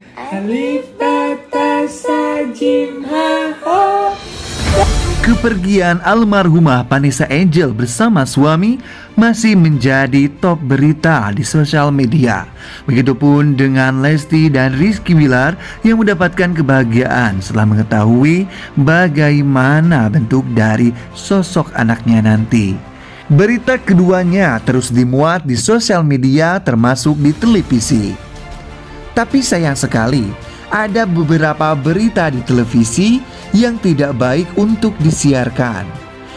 Alif bata sajim ha ho. Kepergian almarhumah Vanessa Angel bersama suami masih menjadi top berita di sosial media. Begitupun dengan Lesti dan Rizky Bilar yang mendapatkan kebahagiaan setelah mengetahui bagaimana bentuk dari sosok anaknya nanti. Berita keduanya terus dimuat di sosial media termasuk di televisi. Tapi sayang sekali, ada beberapa berita di televisi yang tidak baik untuk disiarkan.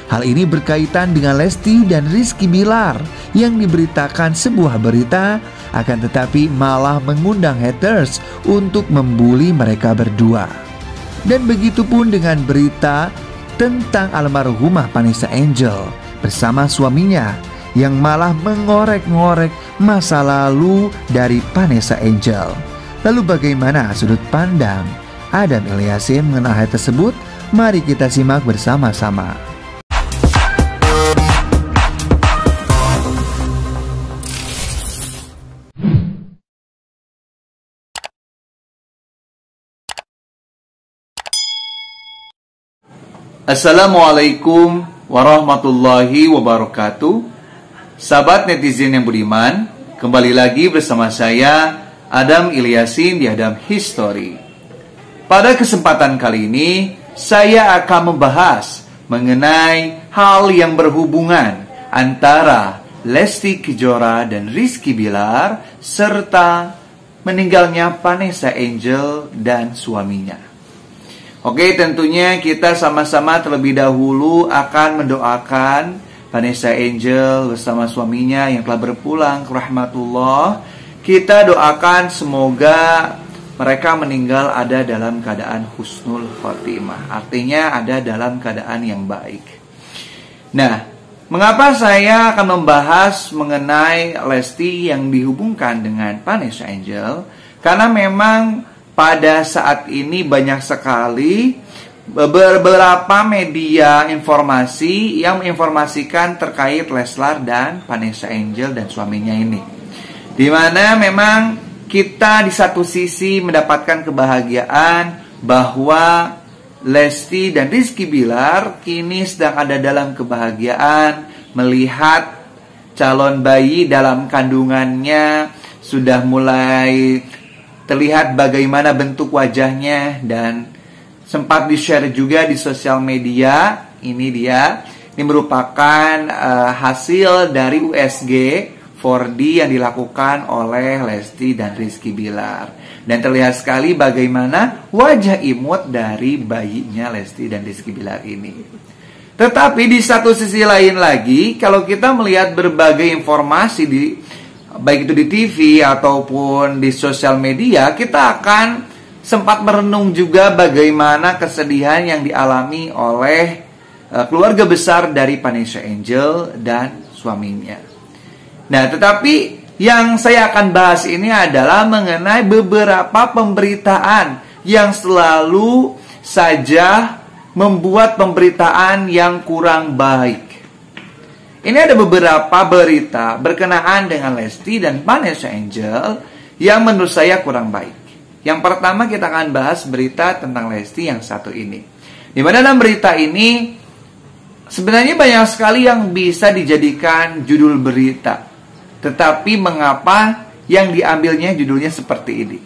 Hal ini berkaitan dengan Lesti dan Rizky Bilar yang diberitakan sebuah berita, akan tetapi malah mengundang haters untuk membuli mereka berdua. Dan begitu pun dengan berita tentang almarhumah Vanessa Angel bersama suaminya yang malah mengorek-ngorek masa lalu dari Vanessa Angel. Lalu bagaimana sudut pandang Adam Ilyasin mengenai hal tersebut? Mari kita simak bersama-sama. Assalamualaikum warahmatullahi wabarakatuh. Sahabat netizen yang budiman, kembali lagi bersama saya Adam Ilyasin di Adam History. Pada kesempatan kali ini, saya akan membahas mengenai hal yang berhubungan antara Lesti Kejora dan Rizky Bilar serta meninggalnya Vanessa Angel dan suaminya. Oke, tentunya kita sama-sama terlebih dahulu akan mendoakan Vanessa Angel bersama suaminya yang telah berpulang ke rahmatullah. Kita doakan semoga mereka meninggal ada dalam keadaan husnul khotimah. Artinya ada dalam keadaan yang baik. Nah, mengapa saya akan membahas mengenai Lesti yang dihubungkan dengan Vanessa Angel? Karena memang pada saat ini banyak sekali beberapa media informasi yang menginformasikan terkait Leslar dan Vanessa Angel dan suaminya ini. Di mana memang kita di satu sisi mendapatkan kebahagiaan bahwa Lesti dan Rizky Bilar kini sedang ada dalam kebahagiaan melihat calon bayi dalam kandungannya sudah mulai terlihat bagaimana bentuk wajahnya dan sempat di-share juga di sosial media. Ini merupakan hasil dari USG 4D yang dilakukan oleh Lesti dan Rizky Bilar. Dan terlihat sekali bagaimana wajah imut dari bayinya Lesti dan Rizky Bilar ini. Tetapi di satu sisi lain lagi, kalau kita melihat berbagai informasi baik itu di TV ataupun di sosial media, kita akan sempat merenung juga bagaimana kesedihan yang dialami oleh keluarga besar dari Vanessa Angel dan suaminya. Nah, tetapi yang saya akan bahas ini adalah mengenai beberapa pemberitaan yang selalu saja membuat pemberitaan yang kurang baik. Ini ada beberapa berita berkenaan dengan Lesti dan Vanessa Angel yang menurut saya kurang baik. Yang pertama kita akan bahas berita tentang Lesti yang satu ini. Di mana dalam berita ini sebenarnya banyak sekali yang bisa dijadikan judul berita. Tetapi mengapa yang diambilnya judulnya seperti ini?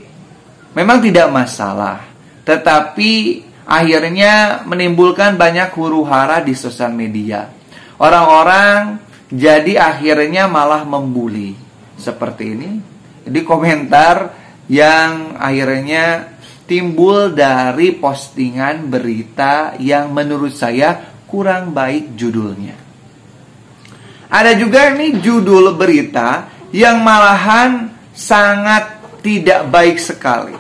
Memang tidak masalah, tetapi akhirnya menimbulkan banyak huru-hara di sosial media. Orang-orang jadi akhirnya malah membuli seperti ini. Di komentar yang akhirnya timbul dari postingan berita yang menurut saya kurang baik judulnya. Ada juga nih judul berita yang malahan sangat tidak baik sekali.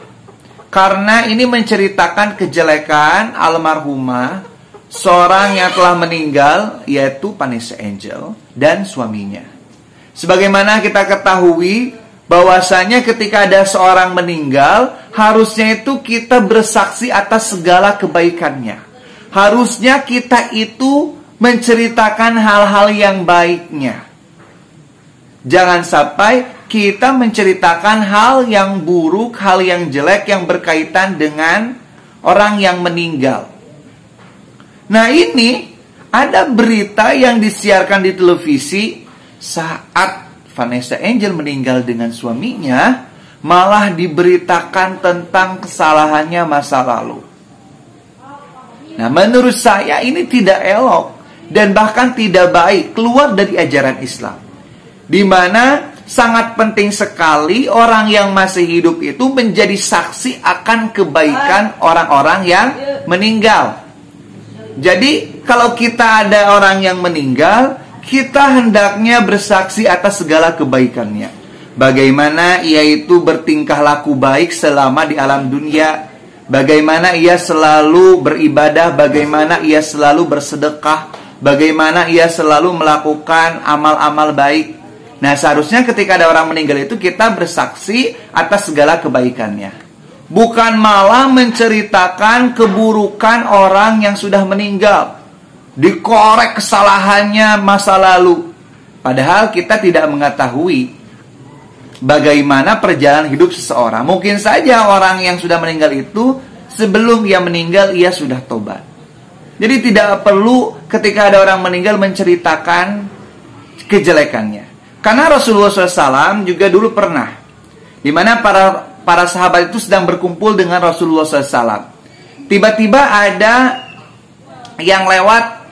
Karena ini menceritakan kejelekan almarhumah seorang yang telah meninggal, yaitu Vanessa Angel dan suaminya. Sebagaimana kita ketahui bahwasanya ketika ada seorang meninggal, harusnya itu kita bersaksi atas segala kebaikannya. Harusnya kita itu menceritakan hal-hal yang baiknya. Jangan sampai kita menceritakan hal yang buruk, hal yang jelek yang berkaitan dengan orang yang meninggal. Nah, ini ada berita yang disiarkan di televisi saat Vanessa Angel meninggal dengan suaminya, malah diberitakan tentang kesalahannya masa lalu. Nah, menurut saya ini tidak elok dan bahkan tidak baik, keluar dari ajaran Islam. Di mana sangat penting sekali orang yang masih hidup itu menjadi saksi akan kebaikan orang-orang yang meninggal. Jadi kalau kita ada orang yang meninggal, kita hendaknya bersaksi atas segala kebaikannya. Bagaimana ia itu bertingkah laku baik selama di alam dunia, bagaimana ia selalu beribadah, bagaimana ia selalu bersedekah, bagaimana ia selalu melakukan amal-amal baik. Nah, seharusnya ketika ada orang meninggal itu kita bersaksi atas segala kebaikannya. Bukan malah menceritakan keburukan orang yang sudah meninggal. Dikorek kesalahannya masa lalu. Padahal kita tidak mengetahui bagaimana perjalanan hidup seseorang. Mungkin saja orang yang sudah meninggal itu sebelum ia meninggal ia sudah tobat. Jadi tidak perlu ketika ada orang meninggal menceritakan kejelekannya. Karena Rasulullah SAW juga dulu pernah, di mana para sahabat itu sedang berkumpul dengan Rasulullah SAW. Tiba-tiba ada yang lewat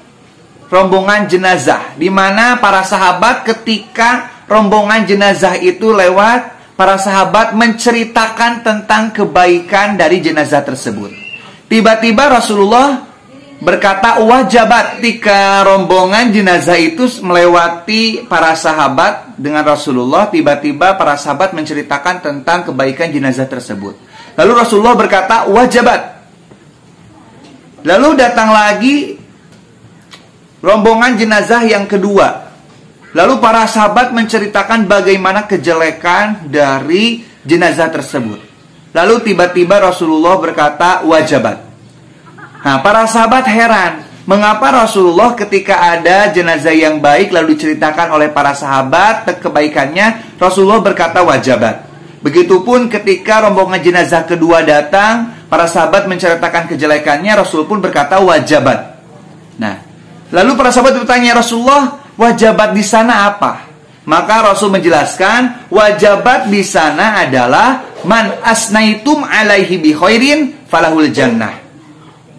rombongan jenazah, di mana para sahabat ketika rombongan jenazah itu lewat, para sahabat menceritakan tentang kebaikan dari jenazah tersebut. Tiba-tiba Rasulullah berkata, wajabat, ketika rombongan jenazah itu melewati para sahabat dengan Rasulullah, tiba-tiba para sahabat menceritakan tentang kebaikan jenazah tersebut. Lalu Rasulullah berkata, wajabat. Lalu datang lagi rombongan jenazah yang kedua. Lalu para sahabat menceritakan bagaimana kejelekan dari jenazah tersebut. Lalu tiba-tiba Rasulullah berkata, wajabat. Nah, para sahabat heran, mengapa Rasulullah ketika ada jenazah yang baik lalu diceritakan oleh para sahabat kebaikannya, Rasulullah berkata wajabat. Begitupun ketika rombongan jenazah kedua datang, para sahabat menceritakan kejelekannya, Rasul pun berkata wajabat. Nah, lalu para sahabat bertanya, Rasulullah, wajabat di sana apa? Maka Rasul menjelaskan, wajabat di sana adalah man asnaitum alaihi bi khairin falahul jannah.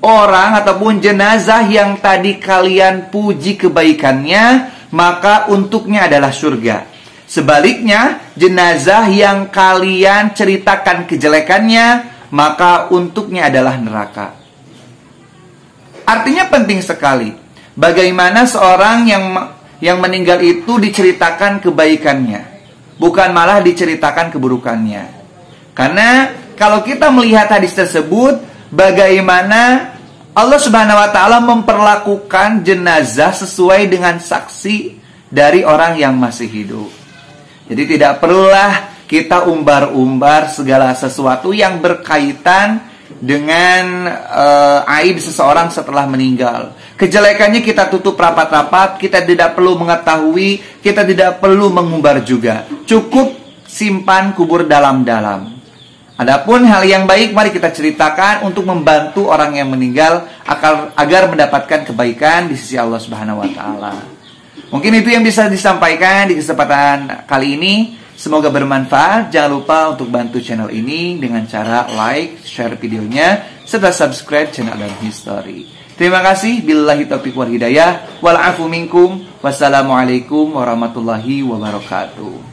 Orang ataupun jenazah yang tadi kalian puji kebaikannya, maka untuknya adalah surga. Sebaliknya, jenazah yang kalian ceritakan kejelekannya, maka untuknya adalah neraka. Artinya penting sekali bagaimana seorang yang meninggal itu diceritakan kebaikannya, bukan malah diceritakan keburukannya. Karena kalau kita melihat hadis tersebut, bagaimana Allah Subhanahu wa Ta'ala memperlakukan jenazah sesuai dengan saksi dari orang yang masih hidup. Jadi tidak perlulah kita umbar-umbar segala sesuatu yang berkaitan dengan aib seseorang setelah meninggal. Kejelekannya kita tutup rapat-rapat, kita tidak perlu mengetahui, kita tidak perlu mengumbar juga. Cukup simpan, kubur dalam-dalam. Adapun hal yang baik mari kita ceritakan untuk membantu orang yang meninggal agar mendapatkan kebaikan di sisi Allah Subhanahu wa Ta'ala. Mungkin itu yang bisa disampaikan di kesempatan kali ini. Semoga bermanfaat. Jangan lupa untuk bantu channel ini dengan cara like, share videonya, serta subscribe channel Adam History. Terima kasih. Billahi taufiq wal hidayah. Wal afu minkum. Wassalamualaikum warahmatullahi wabarakatuh.